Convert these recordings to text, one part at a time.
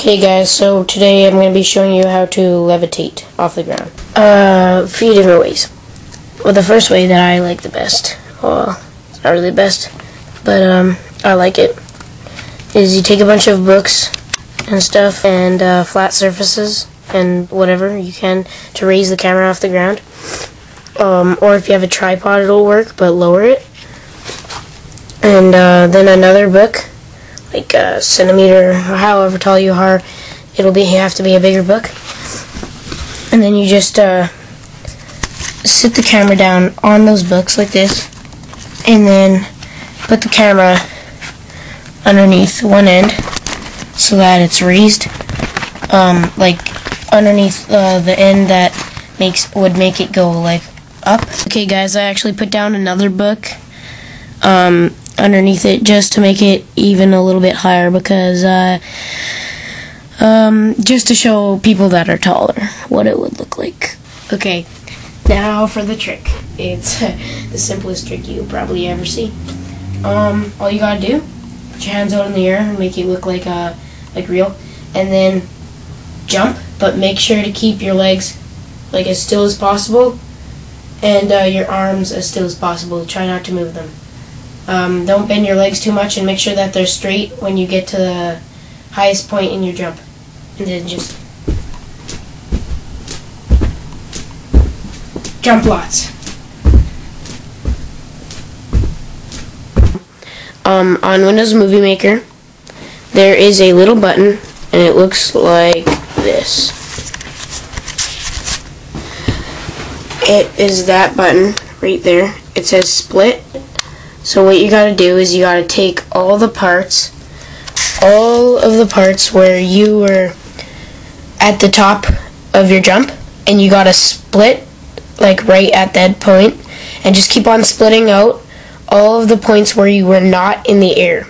Okay guys, so today I'm going to be showing you how to levitate off the ground. A few different ways. Well, the first way that I like the best, well, it's not really the best, but I like it, is you take a bunch of books and stuff and flat surfaces and whatever you can to raise the camera off the ground. Or if you have a tripod it'll work, but lower it. And then another book, like a centimeter or however tall you are, it'll have to be a bigger book. And then you just sit the camera down on those books like this, and then put the camera underneath one end so that it's raised, like underneath the end that would make it go like up. Okay guys, I actually put down another book underneath it just to make it even a little bit higher, because just to show people that are taller what it would look like. Okay, now for the trick. It's the simplest trick you'll probably ever see. All you gotta do, put your hands out in the air and make it look like real, and then jump, but make sure to keep your legs like as still as possible, and your arms as still as possible. Try not to move them. Don't bend your legs too much, and make sure that they're straight when you get to the highest point in your jump. And then just jump lots. On Windows Movie Maker, there is a little button, and it looks like this. It is that button right there. It says split. So what you gotta do is you gotta take all of the parts where you were at the top of your jump, and you gotta split like right at that point, and just keep on splitting out all of the points where you were not in the air,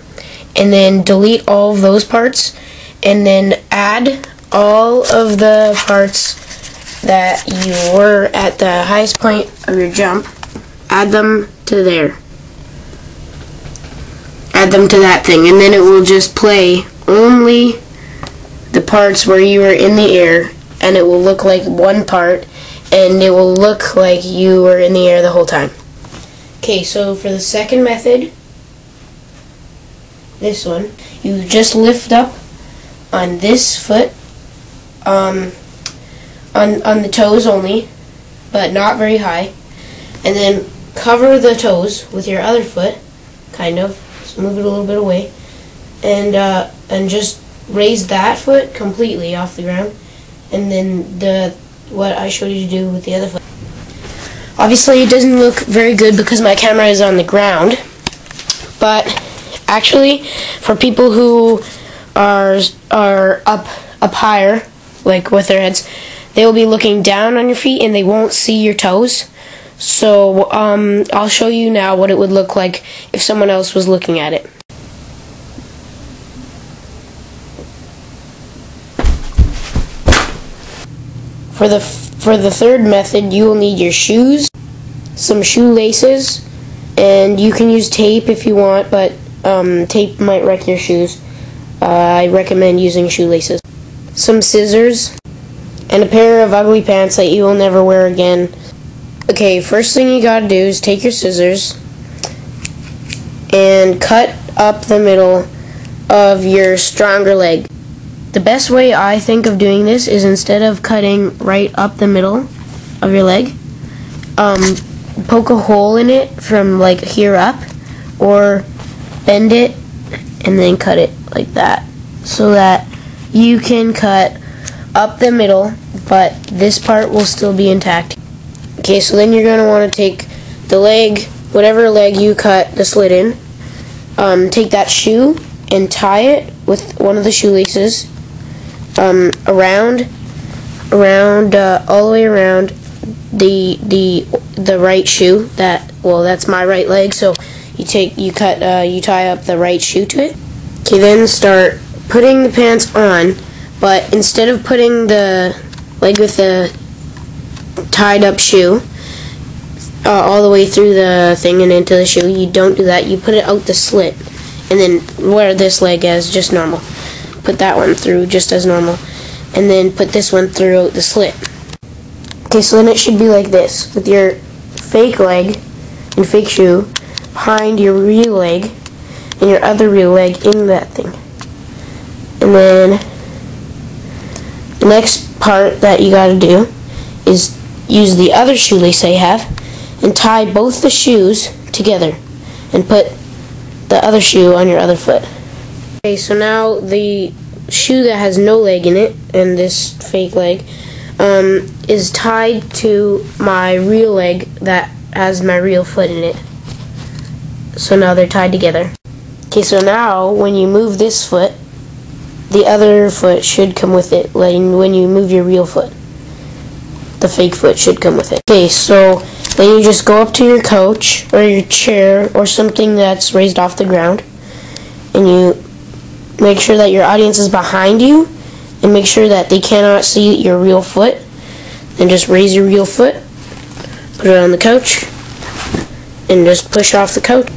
and then delete all of those parts, and then add all of the parts that you were at the highest point of your jump. Add them to there. Add them to that thing, and then it will just play only the parts where you were in the air, and it will look like one part, and it will look like you were in the air the whole time. Okay, so for the second method, this one, you just lift up on this foot, on the toes only, but not very high, and then cover the toes with your other foot, kind of. Move it a little bit away, and just raise that foot completely off the ground, and then what I showed you to do with the other foot. Obviously it doesn't look very good because my camera is on the ground, but actually for people who are up higher, like with their heads, they will be looking down on your feet and they won't see your toes. So I'll show you now what it would look like if someone else was looking at it. For the third method, you will need your shoes, some shoelaces, and you can use tape if you want, but tape might wreck your shoes. I recommend using shoelaces. Some scissors, and a pair of ugly pants that you will never wear again. Okay, first thing you gotta do is take your scissors and cut up the middle of your stronger leg. The best way I think of doing this is, instead of cutting right up the middle of your leg, poke a hole in it from like here up, or bend it and then cut it like that, so that you can cut up the middle, but this part will still be intact. Okay, so then you're going to want to take the leg, whatever leg you cut the slit in, take that shoe and tie it with one of the shoelaces around all the way around the right shoe. That's my right leg, so you tie up the right shoe to it. Okay, then start putting the pants on, but instead of putting the leg with the tied up shoe all the way through the thing and into the shoe, you don't do that. You put it out the slit and then wear this leg as just normal. put that one through just as normal, and then put this one through the slit. Okay, so then it should be like this, with your fake leg and fake shoe behind your real leg and your other real leg in that thing. And then the next part that you gotta do is use the other shoelace I have and tie both the shoes together and put the other shoe on your other foot. Okay, so now the shoe that has no leg in it and this fake leg is tied to my real leg that has my real foot in it. So now they're tied together. Okay, so now when you move this foot, the other foot should come with it. Like when you move your real foot, the fake foot should come with it. Okay, so then you just go up to your couch or your chair or something that's raised off the ground, and you make sure that your audience is behind you, and make sure that they cannot see your real foot. Then just raise your real foot, put it on the couch, and just push off the couch.